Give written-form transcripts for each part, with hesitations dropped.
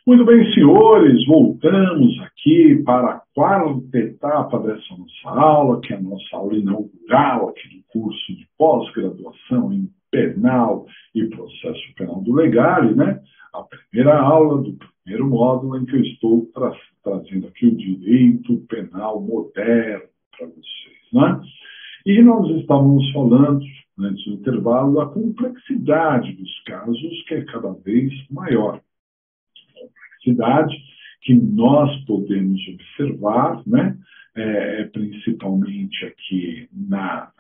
Muito bem, senhores, voltamos aqui para a quarta etapa dessa nossa aula, que é a nossa aula inaugural aqui do curso de pós-graduação em penal e processo penal do Legale, né? A primeira aula do primeiro módulo em que eu estou trazendo aqui o direito penal moderno para vocês, né? E nós estávamos falando, antes do intervalo, da complexidade dos casos, que é cada vez maior. Complexidade que nós podemos observar, né? Principalmente aqui na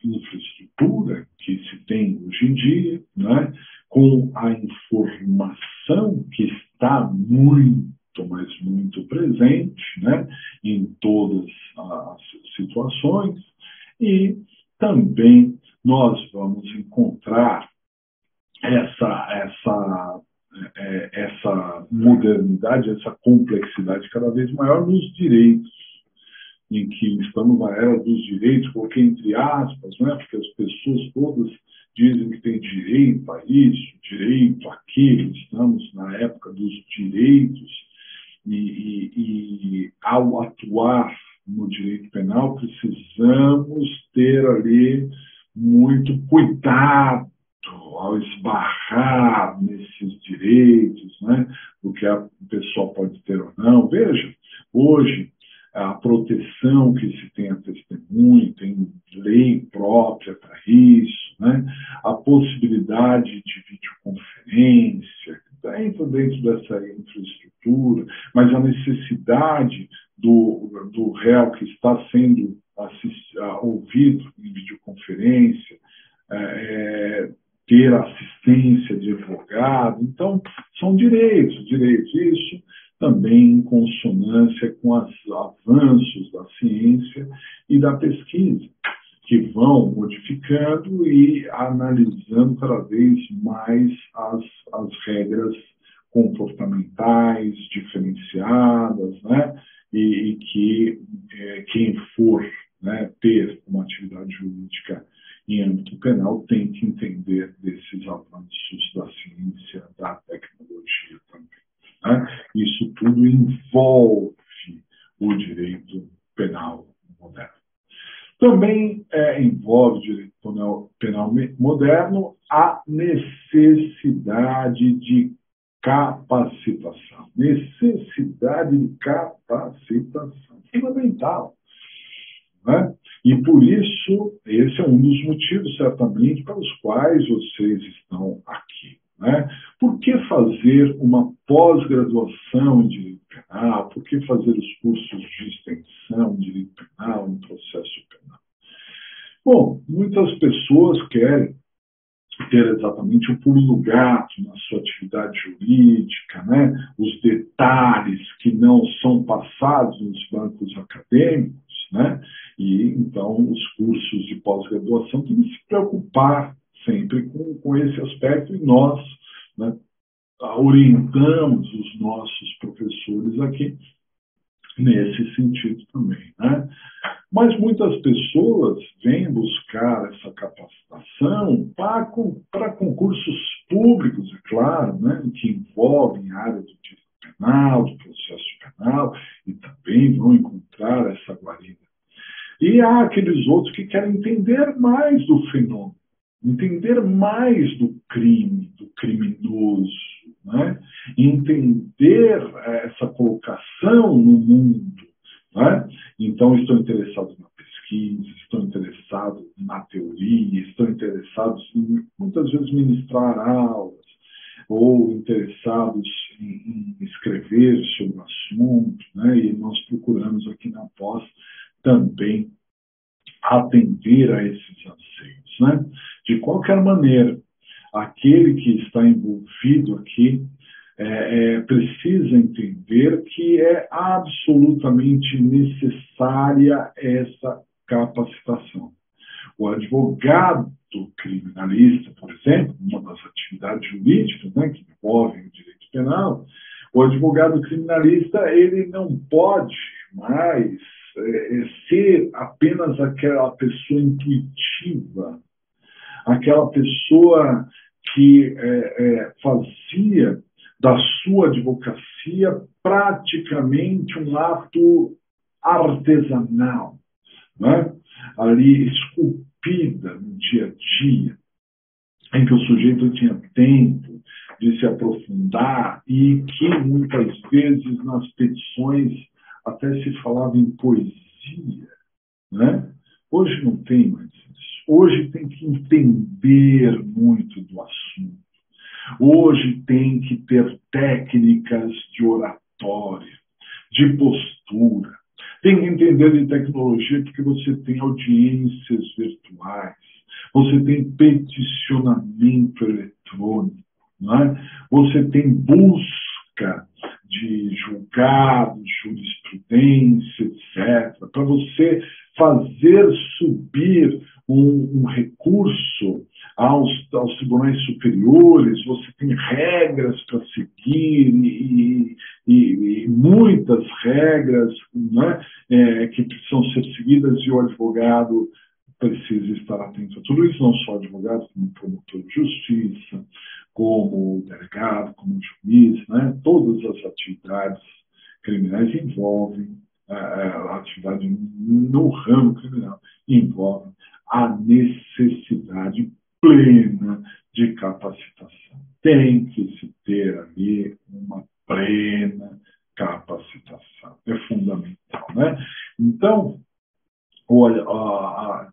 infraestrutura que se tem hoje em dia, né? Com a informação que está muito, mas muito presente, né? Em todas as situações, e também nós vamos encontrar essa modernidade, essa complexidade cada vez maior nos direitos, em que estamos na era dos direitos, coloquei entre aspas, né, porque as pessoas todas dizem que tem direito a isso, direito àquilo, estamos na época dos direitos, e ao atuar no direito penal, precisamos ter ali muito cuidado ao esbarrar nesses direitos, né, do que a pessoa pode ter ou não. Veja, hoje, a proteção que se tem a testemunha, tem lei própria para isso, né, a possibilidade de videoconferência, entra dentro dessa infraestrutura, mas a necessidade do réu que está sendo ouvido em videoconferência, ter assistência de advogado. Então, são direitos. Isso também em consonância com os avanços da ciência e da pesquisa, que vão modificando e analisando cada vez mais as regras comportamentais diferenciadas, né? E que quem for, né, ter uma atividade jurídica em âmbito penal tem que entender desses avanços da ciência, da tecnologia também, né? Isso tudo envolve o direito penal moderno. Também envolve o direito penal moderno a necessidade de capacitação. Necessidade de capacitação. Fundamental. Né? E por isso, esse é um dos motivos, certamente, para os quais vocês estão aqui. Né? Por que fazer uma pós-graduação em direito penal? Por que fazer os cursos de extensão em direito penal, em processo penal? Bom, muitas pessoas querem ter exatamente o pulo do gato na sua atividade jurídica, né? Os detalhes que não são passados nos bancos acadêmicos, né? E então os cursos de pós-graduação têm que se preocupar sempre com esse aspecto, e nós, né, orientamos os nossos professores aqui nesse sentido também, né? Mas muitas pessoas vêm buscar essa capacitação para concursos públicos, é claro, né, que envolvem a área do direito penal, do processo penal, e também vão encontrar essa guarida. E há aqueles outros que querem entender mais do fenômeno, entender mais do crime, do criminoso, né? Entender essa colocação no mundo. Né? Então, estão interessados na pesquisa, estão interessados na teoria, estão interessados em, muitas vezes, ministrar aulas, ou interessados em escrever sobre o assunto, né? E nós procuramos aqui na pós também atender a esses anseios, né? De qualquer maneira, aquele que está envolvido aqui precisa entender que é absolutamente necessária essa capacitação. O advogado criminalista, por exemplo, uma das atividades jurídicas, né, que envolvem o direito penal, o advogado criminalista ele não pode mais ser apenas aquela pessoa intuitiva, aquela pessoa que fazia da sua advocacia praticamente um ato artesanal, né? Ali esculpida no dia a dia, em que o sujeito tinha tempo de se aprofundar e que muitas vezes nas petições até se falava em poesia, né? Hoje não tem mais isso. Hoje tem que entender muito do assunto. Hoje tem que ter técnicas de oratória, de postura. Tem que entender de tecnologia porque você tem audiências virtuais, você tem peticionamento eletrônico, não é? Você tem busca de julgados, jurisprudência, etc. Para você fazer subir um recurso aos tribunais superiores, você tem regras para seguir e muitas regras, né, que precisam ser seguidas, e o advogado precisa estar atento a tudo isso, não só o advogado, como promotor de justiça, como delegado, como juiz, né? Todas as atividades criminais envolvem a atividade no ramo criminal, envolve a necessidade plena de capacitação. Tem que se ter ali uma plena capacitação. É fundamental, né? Então, olha,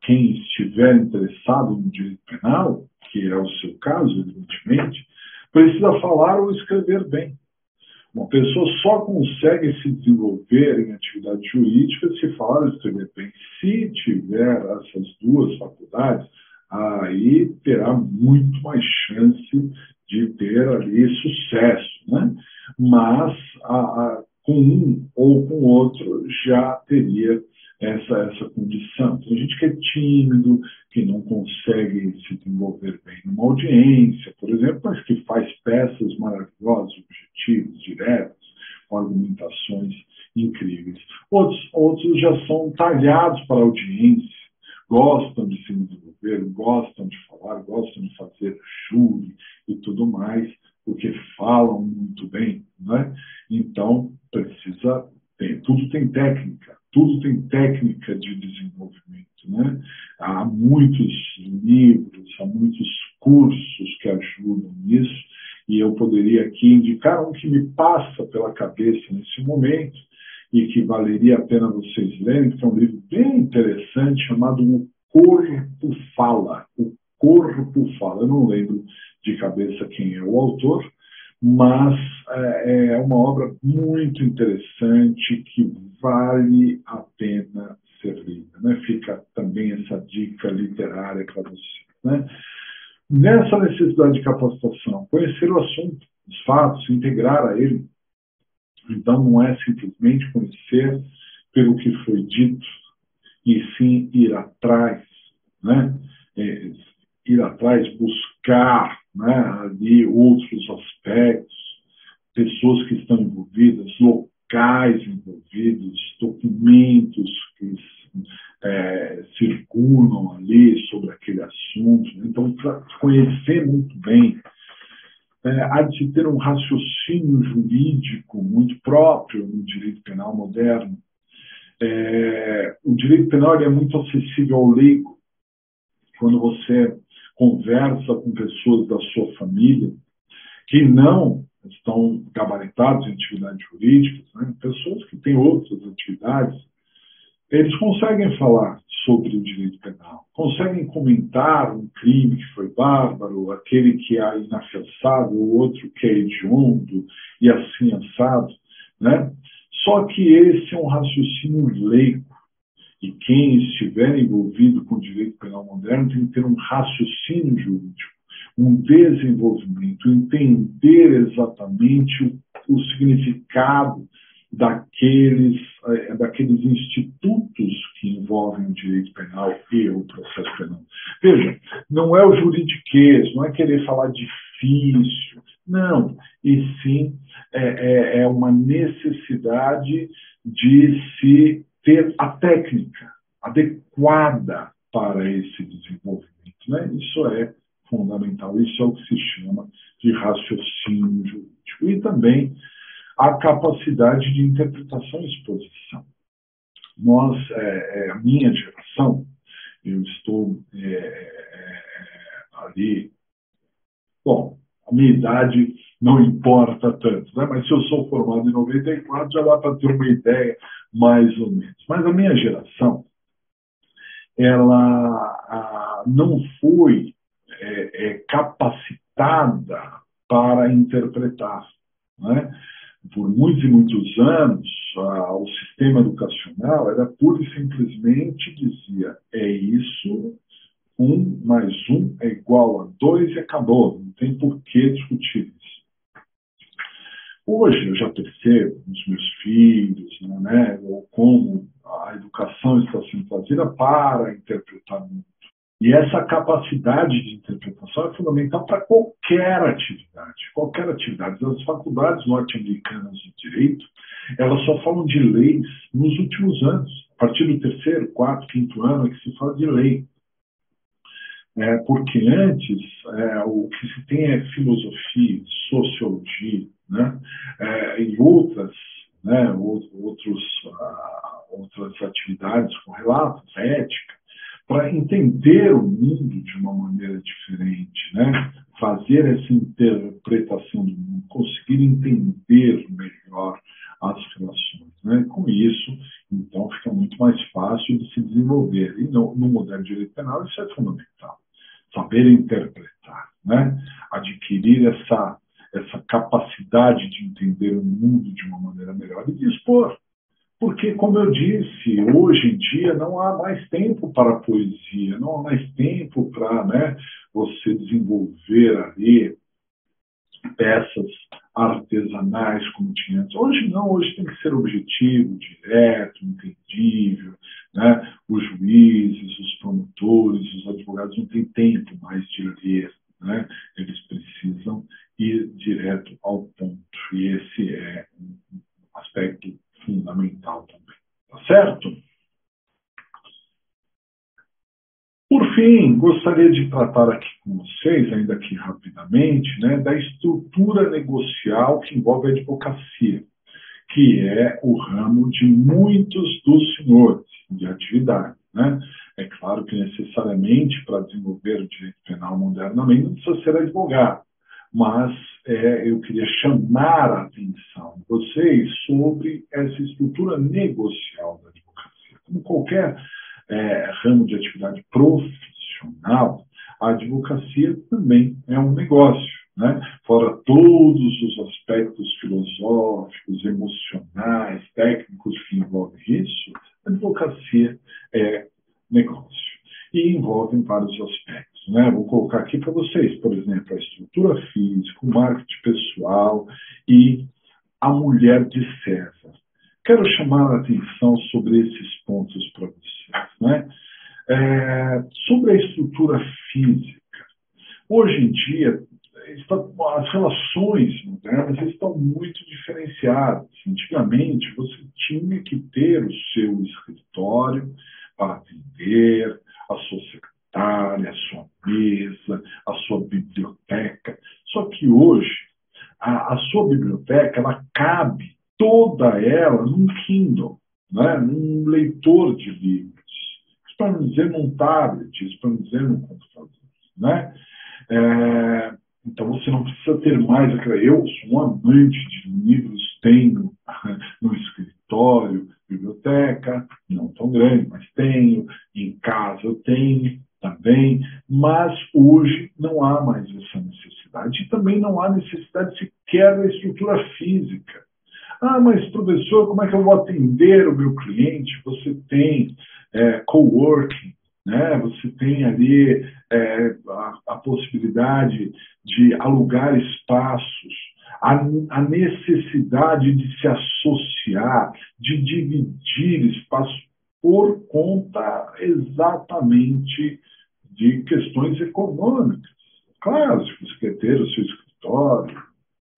quem estiver interessado no direito penal, que é o seu caso, evidentemente, precisa falar ou escrever bem. Uma pessoa só consegue se desenvolver em atividade jurídica se falar e escrever bem. Se tiver essas duas faculdades, aí terá muito mais chance de ter ali sucesso, né? Mas com um ou com outro já teria essa condição. Tem gente que é tímido, que não consegue se desenvolver bem numa audiência, por exemplo, mas que faz peças maravilhosas, objetivas, diretas, com argumentações incríveis. Outros já são talhados para a audiência, gostam de se desenvolver, gostam de falar, gostam de fazer júri e tudo mais, porque falam muito bem, né? Então, precisa ter. Tudo tem técnica de desenvolvimento, né? Há muitos livros, há muitos cursos que ajudam nisso, e eu poderia aqui indicar um que me passa pela cabeça nesse momento e que valeria a pena vocês lerem, que é um livro bem interessante chamado O Corpo Fala. O Corpo Fala. Eu não lembro de cabeça quem é o autor, mas é uma obra muito interessante que vale a pena ser lida, né? Fica também essa dica literária para você, né? Nessa necessidade de capacitação, conhecer o assunto, os fatos, se integrar a ele. Então, não é simplesmente conhecer pelo que foi dito, e sim ir atrás, né? Ir atrás, buscar, né, ali outros aspectos, pessoas que estão envolvidas, locais envolvidos, documentos que circulam ali sobre aquele assunto. Então, para conhecer muito bem, há de se ter um raciocínio jurídico muito próprio no direito penal moderno. O direito penal é muito acessível ao leigo. Quando você conversa com pessoas da sua família que não estão gabaritados em atividades jurídicas, né, pessoas que têm outras atividades, eles conseguem falar sobre o direito penal, conseguem comentar um crime que foi bárbaro, aquele que é inafiançável, o outro que é hediondo e assim assado, né? Só que esse é um raciocínio leigo, e quem estiver envolvido com o direito penal moderno tem que ter um raciocínio jurídico, um desenvolvimento, entender exatamente o significado daqueles institutos que envolvem o direito penal e o processo penal. Veja, não é o juridiquês, não é querer falar difícil, não, e sim é uma necessidade de se ter a técnica adequada para esse desenvolvimento, né? Isso é fundamental, isso é o que se chama de raciocínio jurídico. E também a capacidade de interpretação e exposição. A minha geração, eu estou ali, bom, a minha idade não importa tanto, né? Mas se eu sou formado em 94, já dá para ter uma ideia mais ou menos. Mas a minha geração, ela não foi capacitada para interpretar, né? Por muitos e muitos anos, o sistema educacional era pura e simplesmente dizia: é isso, 1 mais 1 é igual a 2 e acabou, não tem por que discutir isso. Hoje eu já percebo nos meus filhos, né, como a educação está sendo fazida para interpretar o mundo. E essa capacidade de interpretação é fundamental para qualquer atividade. Qualquer atividade. As faculdades norte-americanas de direito, elas só falam de leis nos últimos anos. A partir do 3º, 4º, 5º ano é que se fala de lei. Porque antes o que se tem é filosofia, sociologia, né? E outras atividades correlatas, ética, para entender o mundo de uma maneira diferente, né? Fazer essa interpretação do mundo, conseguir entender melhor as relações, né? Com isso, então, fica muito mais fácil de se desenvolver. E no moderno direito penal isso é fundamental. Saber interpretar, né? Adquirir essa capacidade de entender o mundo de uma maneira melhor e de expor. Porque, como eu disse, hoje em dia não há mais tempo para a poesia, não há mais tempo para, né, você desenvolver ali peças artesanais como tinha antes. Hoje não, hoje tem que ser objetivo, direto, entendível, né? Os juízes, os promotores, os advogados não têm tempo mais de ler, né? Eles precisam ir direto ao ponto. E esse é um aspecto fundamental também. Tá certo? Por fim, gostaria de tratar aqui com vocês, ainda aqui rapidamente, né, da estrutura negocial que envolve a advocacia, que é o ramo de muitos dos senhores de atividade, né? É claro que necessariamente para desenvolver o direito penal modernamente não precisa ser advogado, mas eu queria chamar a atenção de vocês sobre essa estrutura negocial da advocacia. Como qualquer ramo de atividade profissional, a advocacia também é um negócio, né? Fora todos os aspectos filosóficos, emocionais, técnicos que envolvem isso, a advocacia é negócio. E envolve vários aspectos, né? Vou colocar aqui para vocês, por exemplo, a estrutura física, o marketing pessoal e a mulher de César. Quero chamar a atenção sobre esses pontos para vocês, né? Sobre a estrutura física. Hoje em dia, as relações modernas estão muito diferenciadas. Antigamente, você tinha que ter o seu escritório para atender, a sua secretária, a sua mesa, a sua biblioteca. Só que hoje, a sua biblioteca, ela cabe toda ela num Kindle, né? Num leitor de livros. Isso para não dizer num tablet, isso para não dizer num computador, né? Então você não precisa ter mais aquela. Eu sou um amante de livros, tenho no escritório, biblioteca, não tão grande, mas tenho, em casa eu tenho também, mas hoje não há mais essa necessidade. E também não há necessidade sequer da estrutura física. Mas professor, como é que eu vou atender o meu cliente? Você tem coworking, né? Você tem ali a possibilidade de alugar espaços, a necessidade de se associar, de dividir espaços por conta exatamente de questões econômicas. Claro, se você quer ter o seu escritório,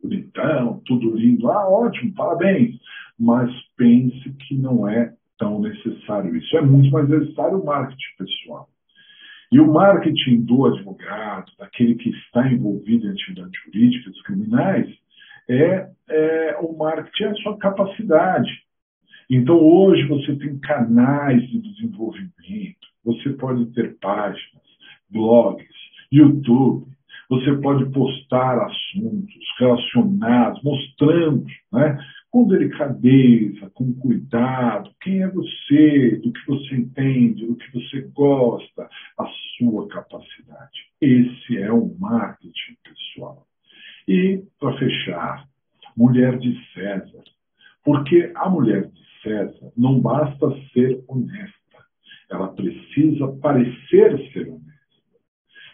bonitão, tudo lindo, ótimo, parabéns, mas pense que não é tão necessário isso. É muito mais necessário o marketing pessoal. E o marketing do advogado, daquele que está envolvido em atividades jurídicas criminais, o marketing é a sua capacidade. Então, hoje você tem canais de desenvolvimento, você pode ter páginas, blogs, YouTube, você pode postar assuntos relacionados, mostrando, né, com delicadeza, com cuidado, quem é você, do que você entende, do que você gosta, a sua capacidade. Esse é o marketing pessoal. E, para fechar, mulher de César. Porque a mulher de César não basta ser honesta, ela precisa parecer ser honesta.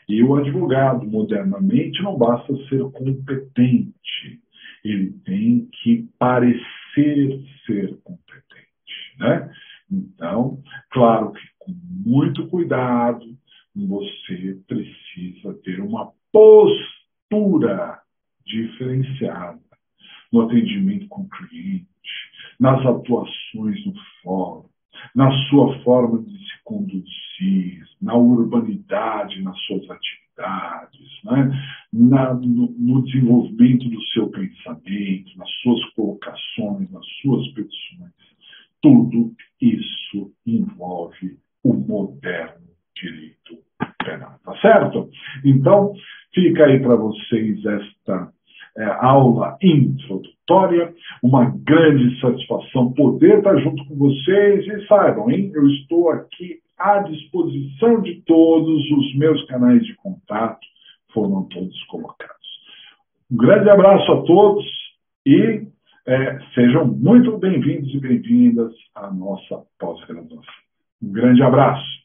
E o advogado, modernamente, não basta ser competente, ele tem que parecer ser competente, né? Então, claro que com muito cuidado, você precisa ter uma postura diferenciada no atendimento com o cliente, nas atuações no fórum, na sua forma de se conduzir, na urbanidade, nas suas atividades, né? no desenvolvimento do seu pensamento, nas suas colocações, nas suas petições. Tudo isso envolve o moderno direito penal, tá certo? Então, fica aí para vocês esta aula introdutória, uma grande satisfação poder estar junto com vocês e saibam, hein? Eu estou aqui à disposição de todos, os meus canais de contato foram todos colocados. Um grande abraço a todos e sejam muito bem-vindos e bem-vindas à nossa pós-graduação. Um grande abraço.